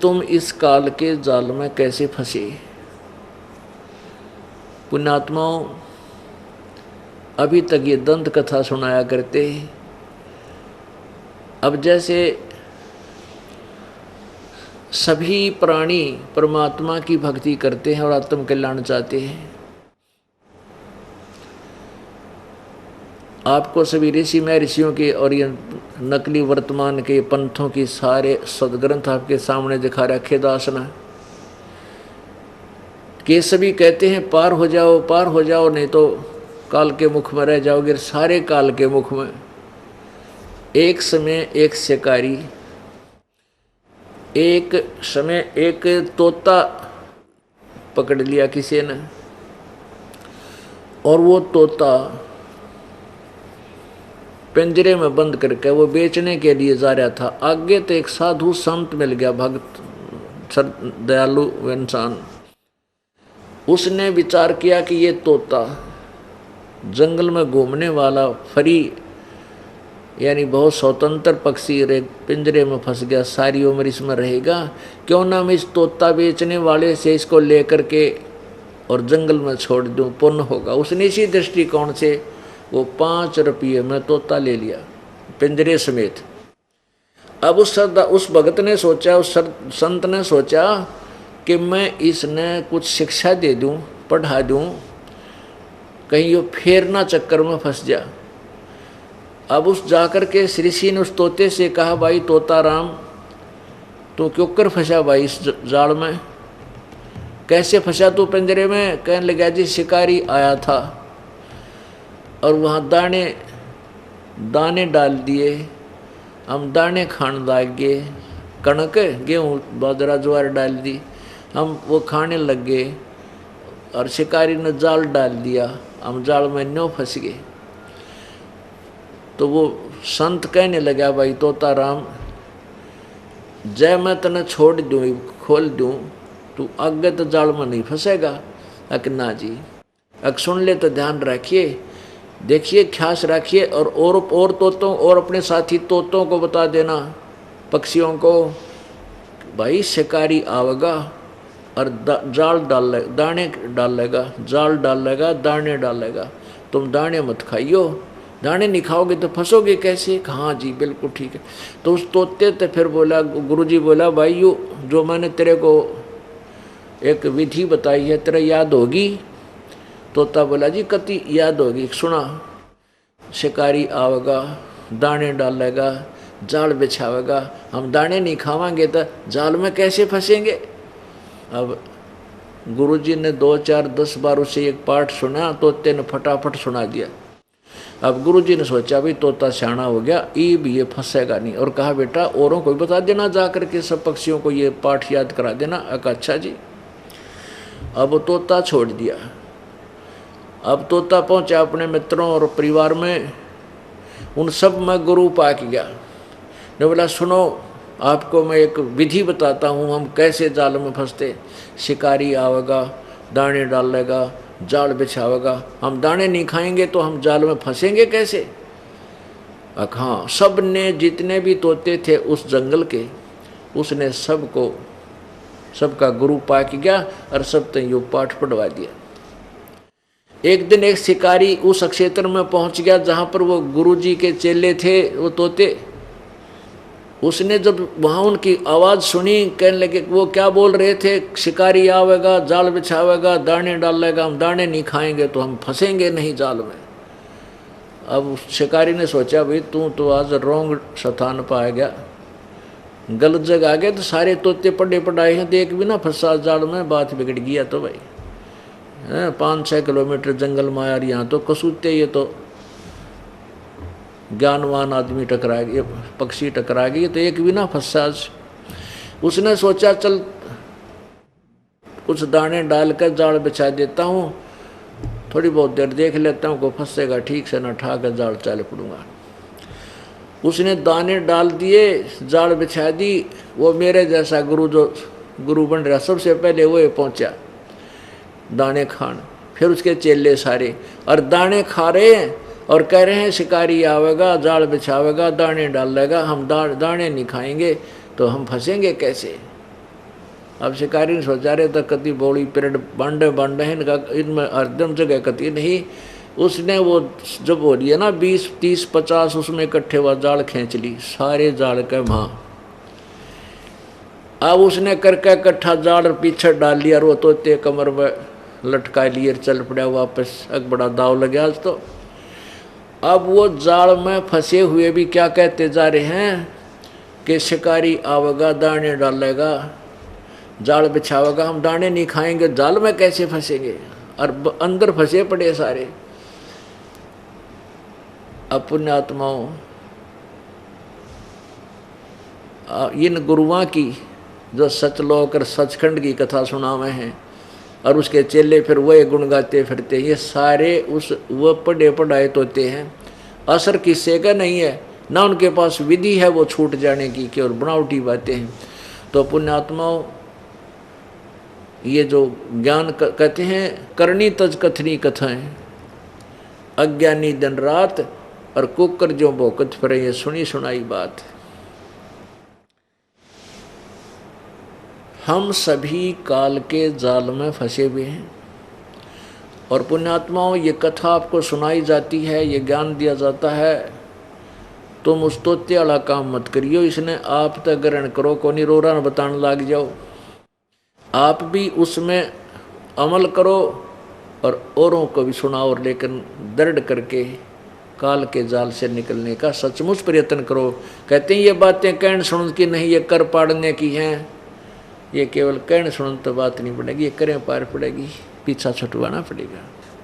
तुम इस काल के जाल में कैसे फंसे। पुण्यात्माओं, अभी तक ये दंत कथा सुनाया करते। अब जैसे सभी प्राणी परमात्मा की भक्ति करते हैं और आत्म कल्याण चाहते हैं, आपको सभी ऋषि महर्षियों के और ये नकली वर्तमान के पंथों की सारे सदग्रंथ आपके सामने दिखा रखे दास ने, कि सभी कहते हैं पार हो जाओ नहीं तो काल के मुख में रह जाओगे। सारे काल के मुख में एक समय एक शिकारी, एक समय एक तोता पकड़ लिया किसी ने, और वो तोता पिंजरे में बंद करके वो बेचने के लिए जा रहा था। आगे तो एक साधु संत मिल गया, भक्त दयालु इंसान। उसने विचार किया कि ये तोता जंगल में घूमने वाला फरी यानी बहुत स्वतंत्र पक्षी पिंजरे में फंस गया, सारी उम्र इसमें रहेगा, क्यों ना मैं इस तोता बेचने वाले से इसको लेकर के और जंगल में छोड़ दूं, पुण्य होगा। उसने इसी दृष्टिकोण से वो 5 रुपये में तोता ले लिया पिंजरे समेत। अब उस भगत ने सोचा, उस संत ने सोचा कि मैं इसने कुछ शिक्षा दे दूं, पढ़ा दूं, कहीं ये फेरना चक्कर में फंस जा। अब उस जाकर के ऋषि ने उस तोते से कहा, भाई तोता राम, तू क्यों कर फंसा भाई इस जाल में, कैसे फंसा तू पिंजरे में। कहने लगा, जी शिकारी आया था और वहाँ दाने डाल दिए, हम दाने खाने लग गए, कणक गेहूँ बाजरा ज्वार डाल दी, हम वो खाने लग गए, और शिकारी ने जाल डाल दिया, हम जाल में न्यों फंस गए। तो वो संत कहने लगा, भाई तोता राम, जय मैं तने छोड़ दूँ, खोल दूँ, तू आगे तो जाल में नहीं फंसेगा। अक ना जी, अक सुन ले तो ध्यान रखिए, देखिए, ख्यास रखिए, और तोतों और अपने साथी तोतों को बता देना, पक्षियों को, भाई शिकारी आवेगा और दाने डालेगा, जाल डालेगा, दाने डालेगा, तुम दाने मत खाइयो, दाने नहीं खाओगे तो फंसोगे कैसे। हाँ जी बिल्कुल ठीक है। तो उस तोते तो फिर बोला, गुरुजी बोला, भाई यो जो मैंने तेरे को एक विधि बताई है तेरा याद होगी। तोता बोला, जी कति याद होगी, सुना। शिकारी आवेगा, दाने डालेगा, जाल बिछावेगा, हम दाने नहीं खावांगे तो जाल में कैसे फंसेंगे। अब गुरुजी ने 2, 4, 10 बार उसे एक पाठ सुना, तोते ने फटाफट सुना दिया। अब गुरुजी ने सोचा, भाई तोता सियाना हो गया, ये फंसेगा नहीं, और कहा, बेटा औरों को बता देना, जा करके सब पक्षियों को ये पाठ याद करा देना। अच्छा जी। अब तोता छोड़ दिया। अब तोता पहुंचा अपने मित्रों और परिवार में, उन सब में गुरु पाक गया। ने बोला, सुनो, आपको मैं एक विधि बताता हूँ, हम कैसे जाल में फंसते। शिकारी आवेगा, दाने डालेगा, जाल बिछावेगा, हम दाने नहीं खाएंगे तो हम जाल में फंसेंगे कैसे। हाँ, सब ने, जितने भी तोते थे उस जंगल के, उसने सबका गुरु पाक गया और सब तक यो पाठ पढ़वा दिया। एक दिन एक शिकारी उस क्षेत्र में पहुंच गया जहां पर वो गुरुजी के चेले थे, वो तोते। उसने जब वहां उनकी आवाज सुनी, कहने लगे, वो क्या बोल रहे थे, शिकारी आवेगा, जाल बिछावेगा, दाने डालेगा, हम दाने नहीं खाएंगे तो हम फंसेंगे नहीं जाल में। अब शिकारी ने सोचा, भाई तू तो आज रोंग स्थान पर आ गया, गलत जगह आ गया, तो सारे तोते पढ़े पढ़ाए हैं, देख भी ना फंसा जाल में, बात बिगड़ गया। तो भाई 5-6 किलोमीटर जंगल में आया, यहाँ तो कसूते, ये तो ज्ञानवान आदमी टकरा गए, पक्षी टकरा गए, तो एक भी ना फंसा। उसने सोचा, चल कुछ दाने डालकर जाल बिछा देता हूँ, थोड़ी बहुत देर देख लेता हूँ, को फंसेगा ठीक से, न ठाकर जाल चाल पड़ूंगा। उसने दाने डाल दिए, जाल बिछा दी। वो मेरे जैसा गुरु बन रहा, सबसे पहले वो पहुंचा दाने खान, फिर उसके चेले सारे, और दाने खा रहे हैं और कह रहे हैं, शिकारी आवेगा, जाल बिछावेगा, दाने डालेगा, हम दाने नहीं खाएंगे तो हम फंसेंगे कैसे। अब शिकारी ने सोचा रहे तो कति बोली पेड़ बांडे बांडे हैं, इनका इनमें हरदम जगह कति नहीं। उसने वो जब हो रही है ना 20 30 50 उसमें इकट्ठे हुआ जाल खींच ली सारे जाल के वहाँ। अब उसने करके इकट्ठा जाल पीछे डाल लिया और वो तोते कमर में लटका लिए चल पड़ा वापस। एक बड़ा दाव लग गया आज तो। अब वो जाल में फंसे हुए भी क्या कहते जा रहे हैं कि शिकारी आवेगा दाने डालेगा जाल बिछावेगा, हम दाने नहीं खाएंगे जाल में कैसे फंसेंगे, और अंदर फंसे पड़े सारे। अब पुण्यात्माओं इन गुरुओं की जो सचलोक और सचखंड की कथा सुनावे हैं और उसके चेले फिर वही गुण गाते फिरते, ये सारे उस वो पढ़े पढ़ाए तोते हैं। असर किससे का नहीं है, ना उनके पास विधि है वो छूट जाने की, केवल बनावटी बातें हैं। तो पुण्यात्माओं ये जो ज्ञान कहते हैं करनी तज कथनी कथाएं, अज्ञानी दिन रात और कुकर जो भोकत फिरे, ये सुनी सुनाई बात। हम सभी काल के जाल में फंसे हुए हैं और पुण्यात्माओं ये कथा आपको सुनाई जाती है, ये ज्ञान दिया जाता है, तुम उस तोते वाला काम मत करियो, इसने आप तक ग्रहण करो, कोनी रोरा न बताने लग जाओ। आप भी उसमें अमल करो और औरों को भी सुनाओ, और लेकिन दृढ़ करके काल के जाल से निकलने का सचमुच प्रयत्न करो। कहते हैं ये बातें कहने सुन की नहीं, ये कर पाड़ने की हैं। ये केवल कहने सुन तो बात नहीं पड़ेगी, ये करें पार पड़ेगी, पीछा छुटवाना पड़ेगा।